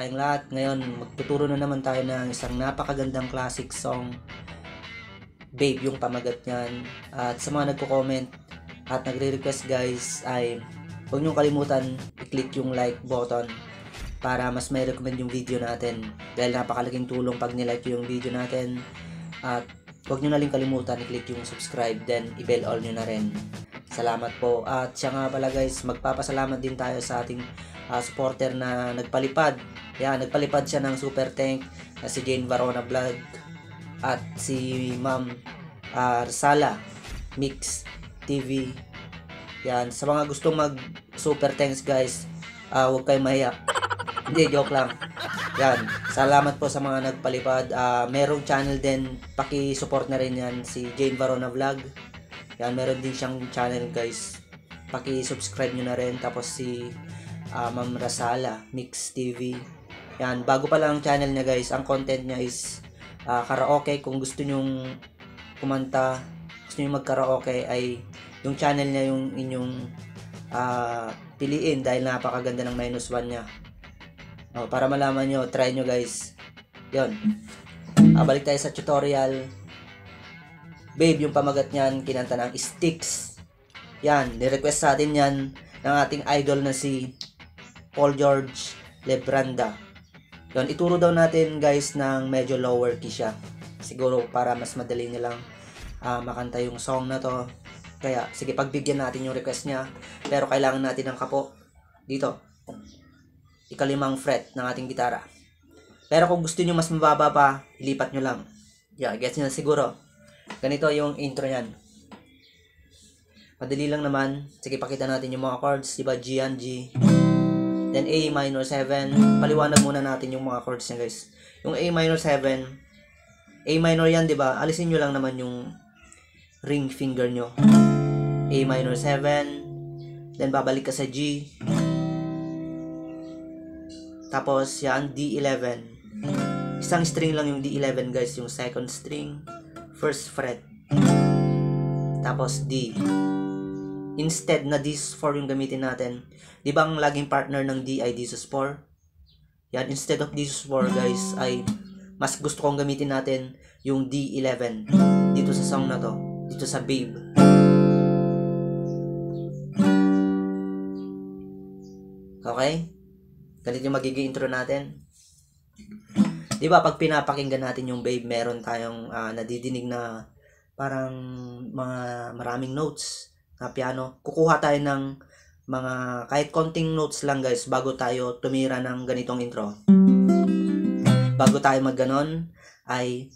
tayong lahat. Ngayon, magtuturo na naman tayo ng isang napakagandang classic song, Babe yung pamagat niyan. At sa mga nagko-comment at nagre-request guys, ay huwag niyong kalimutan i-click yung like button para mas may recommend yung video natin. Dahil napakalaking tulong pag nilike yung video natin. At huwag niyo na rin kalimutan i-click yung subscribe, then i-bell all niyo na rin. Salamat po. At siya nga pala guys, magpapasalamat din tayo sa ating supporter na nagpalipad. Yan, nagpalipad siya ng super tank na si Jane Varona Vlog at si Ma'am Sala Mix TV. Yan, sa mga gustong mag super thanks guys, huwag kayong mahiya. Hindi, joke lang. Yan, salamat po sa mga nagpalipad. Merong channel din, paki-support na rin yan, si Jane Varona Vlog. Yan, meron din siyang channel guys, paki-subscribe nyo na rin. Tapos si Ma'am Rasala Mix TV. Yan, bago pa lang ang channel niya guys, ang content niya is karaoke. Kung gusto nyong kumanta, gusto nyong mag-karaoke, ay yung channel niya yung inyong piliin dahil napakaganda ng -1 niya. Para malaman nyo, try nyo guys. Yon. Balik tayo sa tutorial. Babe yung pamagat niyan, kinanta ng Sticks. Yan, nirequest sa atin yan ng ating idol na si Paul George Lebranda. Yon, ituro daw natin guys ng medyo lower key siya. Siguro para mas madali nilang makanta yung song na to. Kaya sige, pagbigyan natin yung request niya. Pero kailangan natin ng kapo dito, ika-5 fret ng ating gitara. Pero kung gusto niyo mas mababa pa, ilipat nyo lang. Yeah, gets nyo na siguro. Ganito yung intro niyan. Madali lang naman. Sige, pakita natin yung mga chords. Diba, G and G. Then A minor 7. Paliwanag muna natin yung mga chords niya guys. Yung A minor 7, A minor yan, diba? Alisin nyo lang naman yung ring finger nyo. A minor 7. Then babalik ka sa G. Tapos yan, D11. Isang string lang yung D11 guys. Yung second string, first fret. Tapos D. Instead na D4 yung gamitin natin. Di ba ang laging partner ng D ay D4? Yan, instead of D4 guys, ay mas gusto kong gamitin natin yung D11 dito sa song na to, dito sa Babe. Okay? Ganito yung magiging intro natin. Di ba pag pinapakinggan natin yung Babe, meron tayong nadidinig na parang mga maraming notes na piano. Kukuha tayo ng mga kahit konting notes lang guys bago tayo tumira ng ganitong intro. Bago tayo magganon, ay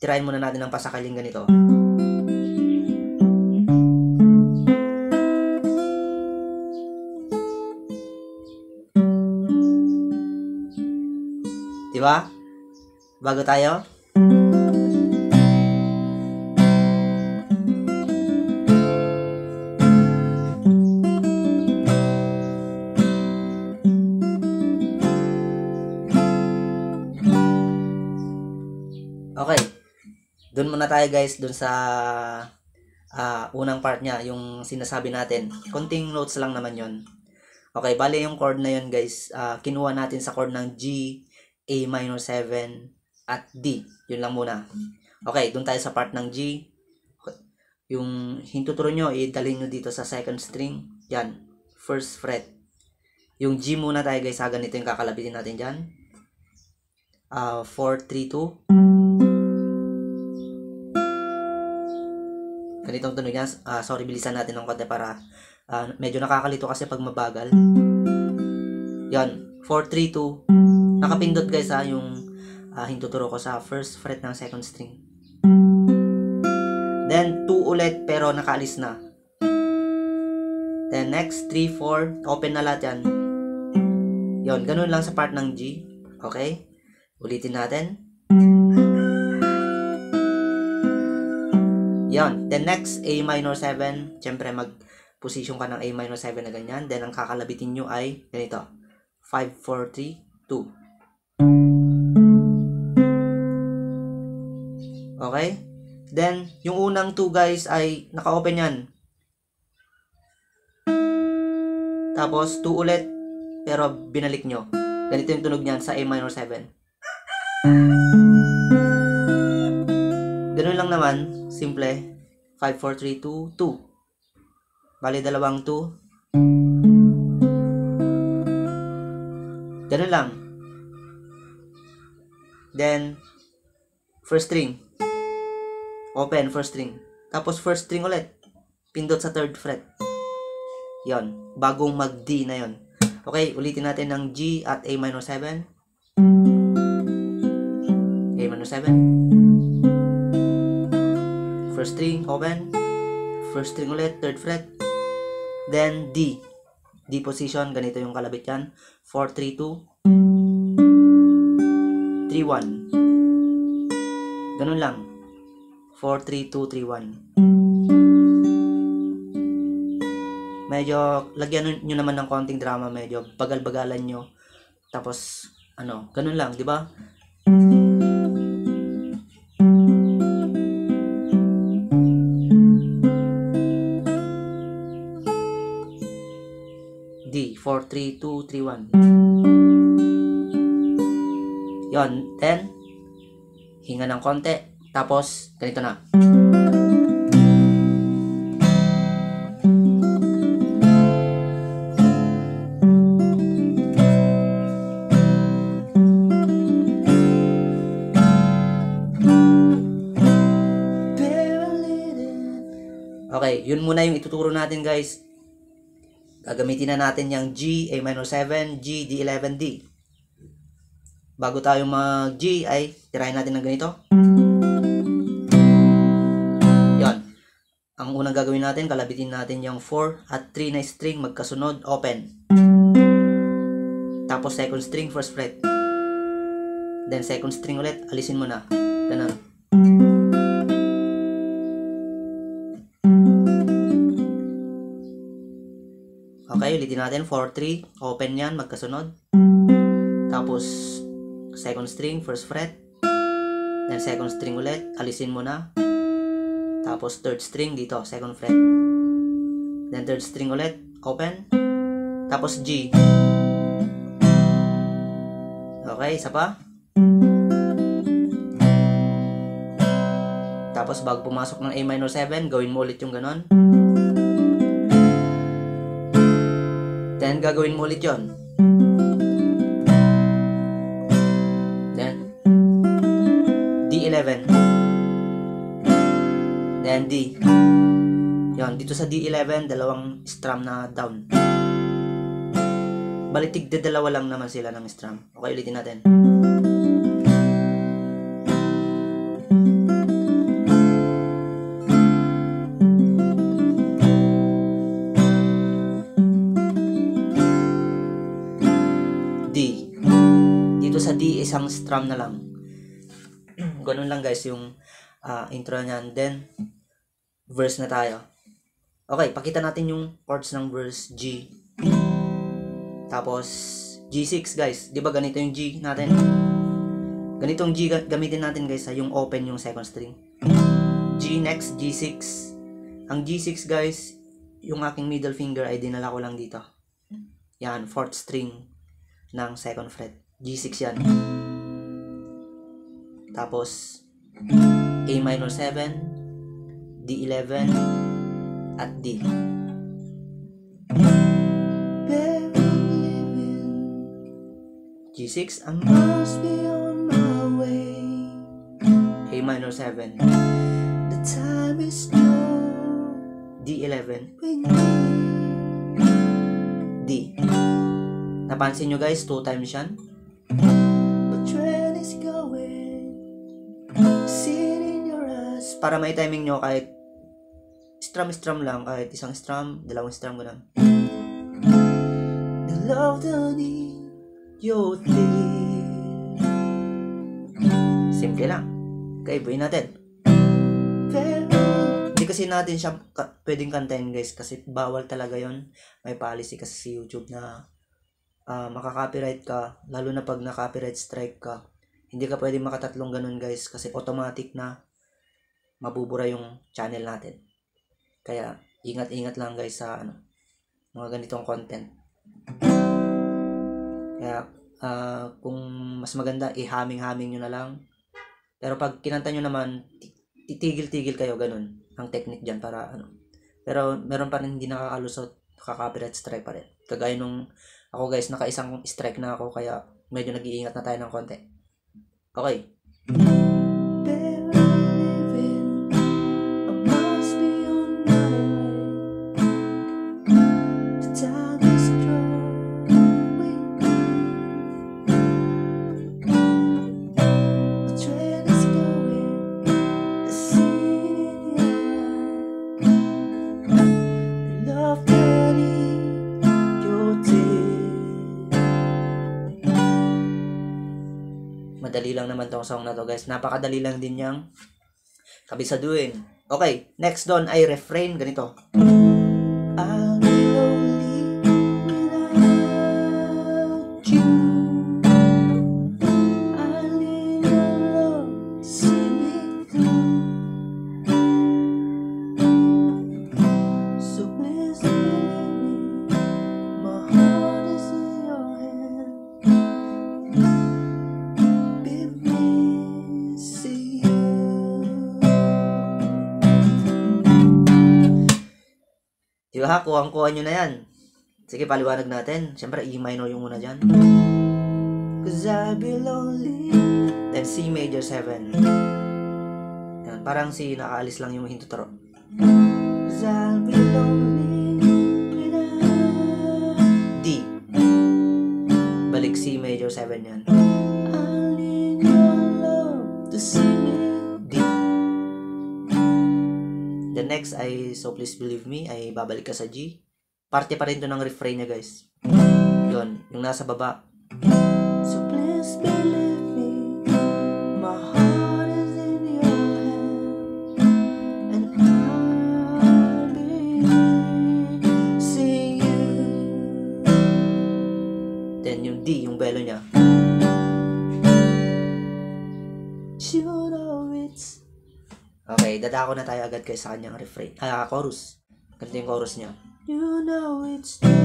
tirahin muna natin ng pasakaling ganito. Diba? Bago tayo. Okay. Doon muna tayo guys, doon sa unang part niya, yung sinasabi natin. Konting notes lang naman yon. Okay, bali yung chord na yon guys, kinuha natin sa chord ng G, A minor 7, at D. Yun lang muna. Okay, doon tayo sa part ng G. Yung hintuturo nyo, idalhin nyo dito sa second string. Yan, first fret. Yung G muna tayo guys, ganito yung kakalabitin natin dyan. 4, 3, 2. Ganitong tunog yan. Sorry, bilisan natin ng konti para medyo nakakalito kasi pag mabagal. Yan, 4, 3, 2. Nakapindot guys yung hintuturo ko sa first fret ng second string. Then 2 ulit pero nakaalis na. Then next 3, 4. Open na lahat yan. Yon, ganun lang sa part ng G. Okay? Ulitin natin. Yan. Then next, A minor 7. Siyempre, mag-position ka ng A minor 7 na ganyan. Then, ang kakalabitin nyo ay ganito. 5, 4, 3, 2. Okay? Then, yung unang 2 guys ay naka-open yan. Tapos, 2 ulit. Pero, binalik nyo. Ganito yung tunog niyan sa A minor 7. Ganun lang naman, simple. 5, 4, 3, 2, 2. Bali, dalawang 2. Ganun lang. Then, first string. Open, first string. Tapos, first string ulit. Pindot sa 3rd fret. Yon, bagong mag-D na yon. Okay, ulitin natin ng G at A minor 7. A minor 7. First string, open. First string ulit, 3rd fret. Then D. D position, ganito yung kalabit yan. 4, 3, 2. 3, 1. Ganun lang. 4, 3, 2, 3, 1. Medyo, lagyan nyo naman ng konting drama. Medyo bagal-bagalan nyo. Tapos, ganun lang, di ba? D, 4, 3, 2, 3, 1. Yon, then, hinga ng konti. Tapos, ganito na. Okay, yun muna yung ituturo natin, guys. Gagamitin na natin yung G, A minor 7, G, D11, D. Bago tayo mag-G ay tirahin natin ng ganito. Yan. Ang unang gagawin natin, kalabitin natin yung 4 at 3 na string magkasunod, open. Tapos second string, first fret. Then second string ulit, alisin mo na. Ganun. Okay, ulitin natin. 4, 3. Open yan, magkasunod. Tapos, second string, first fret. Then, second string ulit. Alisin mo na. Tapos, third string dito, second fret. Then, third string ulit. Open. Tapos, G. Okay, isa pa. Tapos, bago pumasok ng A minor 7, gawin mo ulit yung ganon. Then, gagawin mo ulit yun. Then, D11. Then, D. Yun, dito sa D11, dalawang strum na down. Balitig dalawa lang naman sila ng strum. Okay, ulitin natin. Sa D, isang strum na lang. Ganun lang, guys, yung intro niyan. Then, verse na tayo. Okay, pakita natin yung chords ng verse G. Tapos, G6, guys. Di ba ganito yung G natin? Ganitong G gamitin natin, guys, yung open yung second string. G next, G6. Ang G6, guys, yung aking middle finger ay dinala ko lang dito. Yan, fourth string ng second fret. G6 yan. Tapos, A minor 7, D11, at D. G6, I must be on my way. A minor 7. The time is now. D11. D. Napansin nyo, guys, 2 times yan. Para may timing nyo, kahit strum lang, kahit isang strum, dalawang strum, gano'n. The love don't need your thing. Simple lang. Okay, buuin natin. Hindi kasi natin siya pwedeng kantahin, guys, kasi bawal talaga yon. May policy kasi sa YouTube na makaka-copyright ka, lalo na pag na-copyright strike ka. Hindi ka pwedeng makatatlong ganun, guys, kasi automatic na mabubura yung channel natin. Kaya, ingat-ingat lang, guys, sa mga ganitong content. Kaya, Kung mas maganda, i-humming nyo na lang. Pero pag kinanta nyo naman, titigil-tigil kayo, ganun. Ang technique dyan para ano. Pero meron pa rin hindi nakakalusot, copyright strike pa rin. Kagaya nung ako guys, naka-isang strike na ako, kaya medyo nag-iingat na tayo ng konti. Okay. Madali lang naman tong song na to guys. Napakadali lang din niyang kabisaduhin. Okay, next doon ay refrain. Ganito. I'll be lonely without you. I need your love to see me through. So please believe me, my heart is in your hand. Diba? Kuha nyo na yan. Sige, paliwanag natin. Siyempre, E minor yung una dyan. Cause I be lonely. Then C major 7. Yan, parang C, nakaalis lang yung hintuturo. Cause I'll be lonely without D. Balik C major 7 yan. I need your love to see me. The next ay So Please Believe Me ay babalik ka sa G. Parte pa rin to ng refrain niya guys. Yun, yung nasa baba. So please believe me, my heart is in your hand, and I'll be seeing you. Then yung D, yung belo niya. You know it's. Okay, dadako na tayo agad guys sa kanyang refrain. Chorus. Ganito yung chorus niya. You know it's true.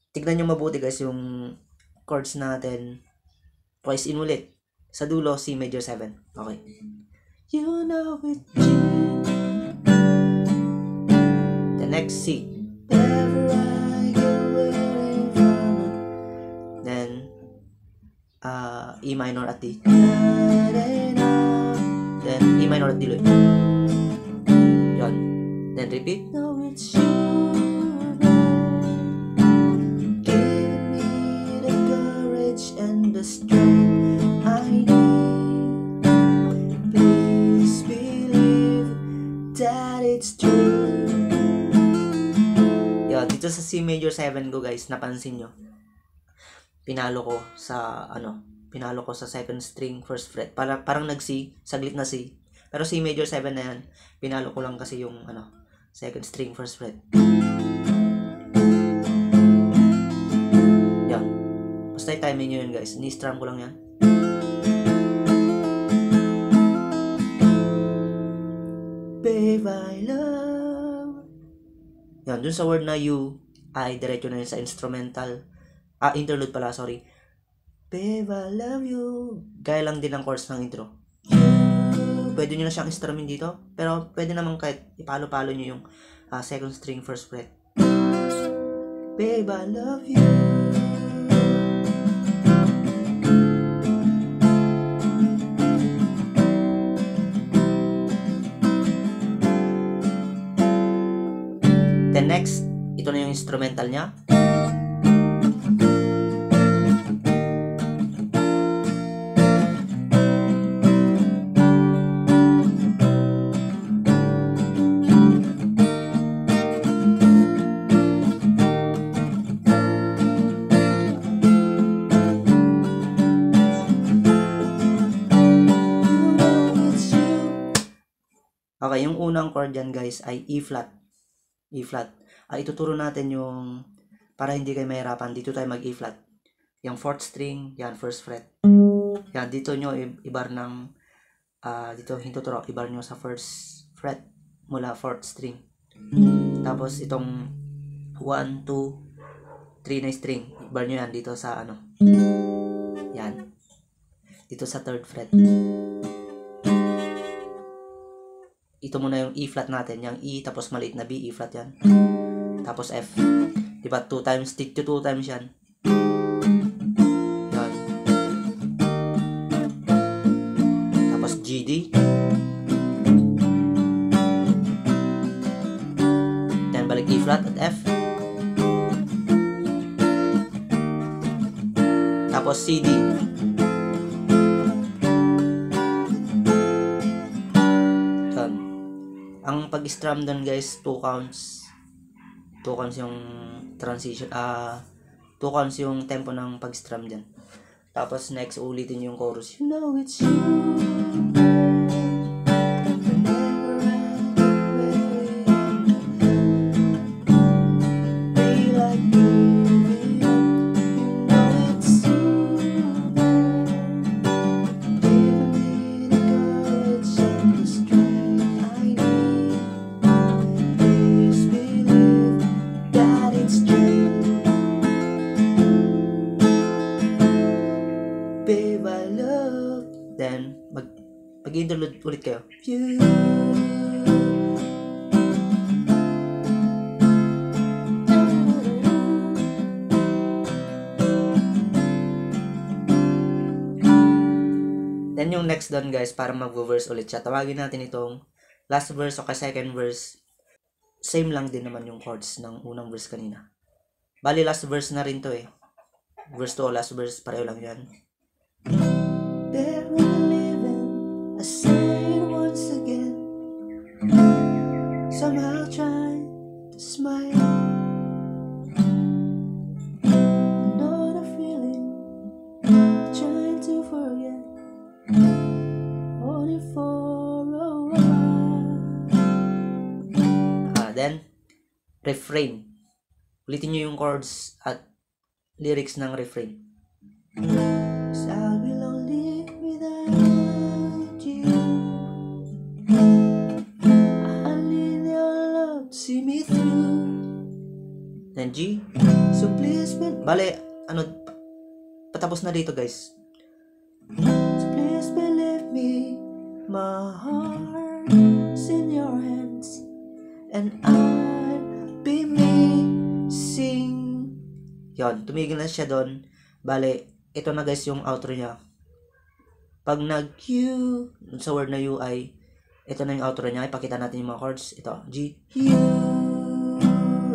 Tignan nyo mabuti guys yung chords natin. Twice in ulit. Sa dulo, C major 7. Okay. You know it. The next C. Then E minor at D. Then E minor at D ulit. Yun. Then repeat. No, it's you. And the strength I need. Please believe that it's true. Yo, dito sa C major 7 ko guys, napansin nyo. Pinalo ko sa second string first fret. Parang nag-C, saglit na C. Pero C major 7 na yan, pinalo ko lang kasi yung second string first fret. Basta timing nyo yun guys. Ni-strum ko lang yan. Babe, I love. Yan, dun sa word na you, ay diretso na yun sa instrumental. Interlude pala, sorry. Babe, I love you. Gaya lang din ang chords ng intro. Pwede nyo na siyang instrument dito. Pero pwede naman kahit ipalo-palo nyo yung second string first fret. Babe, I love you. Then next, ito na yung instrumental niya. Okay, yung unang chord dyan guys ay E flat. E flat. Ituturo natin yung, para hindi kayo mahirapan, dito tayo mag E flat. Yung 4th string, yan, 1st fret. Yan, dito nyo ibar ng, dito hintuturo, ibar nyo sa 1st fret mula 4th string. Tapos itong 1, 2, 3 na string, ibar nyo yan dito sa ano. Yan. Dito sa 3rd fret. Ito muna yung E flat natin, yung E tapos maliit na B, E flat yan. Tapos F. Diba 2 times, dito 2 times yan. Yan. Tapos G, D. Then balik E flat at F. Tapos C, D. Ang pag-strum doon guys, 2 counts. 2 counts yung transition, 2 counts yung tempo ng pag-strum diyan. Tapos next ulitin yung chorus. You know it's you. Babe, I love. Then, mag-interlude ulit kayo. Then, yung next doon guys, para mag-verse ulit siya. Tawagin natin itong last verse o second verse. Same lang din naman yung chords ng unang verse kanina. Bali, last verse na rin to eh. Verse 2 o last verse, pareho lang yan. Barely living, I say it once again. Somehow trying to smile. Know the feeling, trying to forget. Only for a while. Then, refrain. Ulitin nyo yung chords at lyrics ng refrain. I'll be lonely without you. I need your love to see me through. Then G. So please, bale, patapos na dito guys. So please believe me, my heart's in your hands, and I'll be missing. Yon, tumigil na siya doon. Bale, ito na guys yung outro niya. Pag nag-Q sa word na UI, ito na yung outro niya. Ipakita natin yung mga chords. Ito, G, U.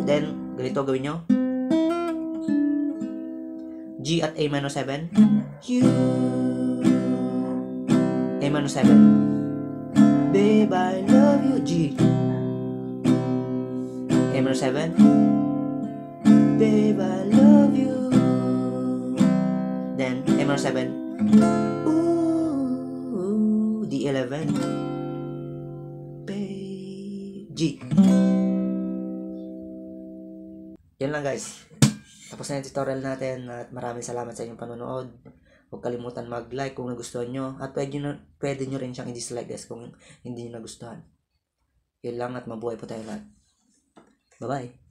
Then, ganito gawin nyo. G at A minor 7. U. A minor 7. Babe, I love you. G. A minor 7. Babe, I love you. Then, A minor 7. Ooh, D11. G. Yan lang guys. Tapos na yung tutorial natin at maraming salamat sa inyong panonood. Huwag kalimutan mag-like kung nagustuhan nyo. At pwede nyo rin siyang i-dislike guys kung hindi nyo nagustuhan. Yun lang at mabuhay po tayo lahat. Bye-bye.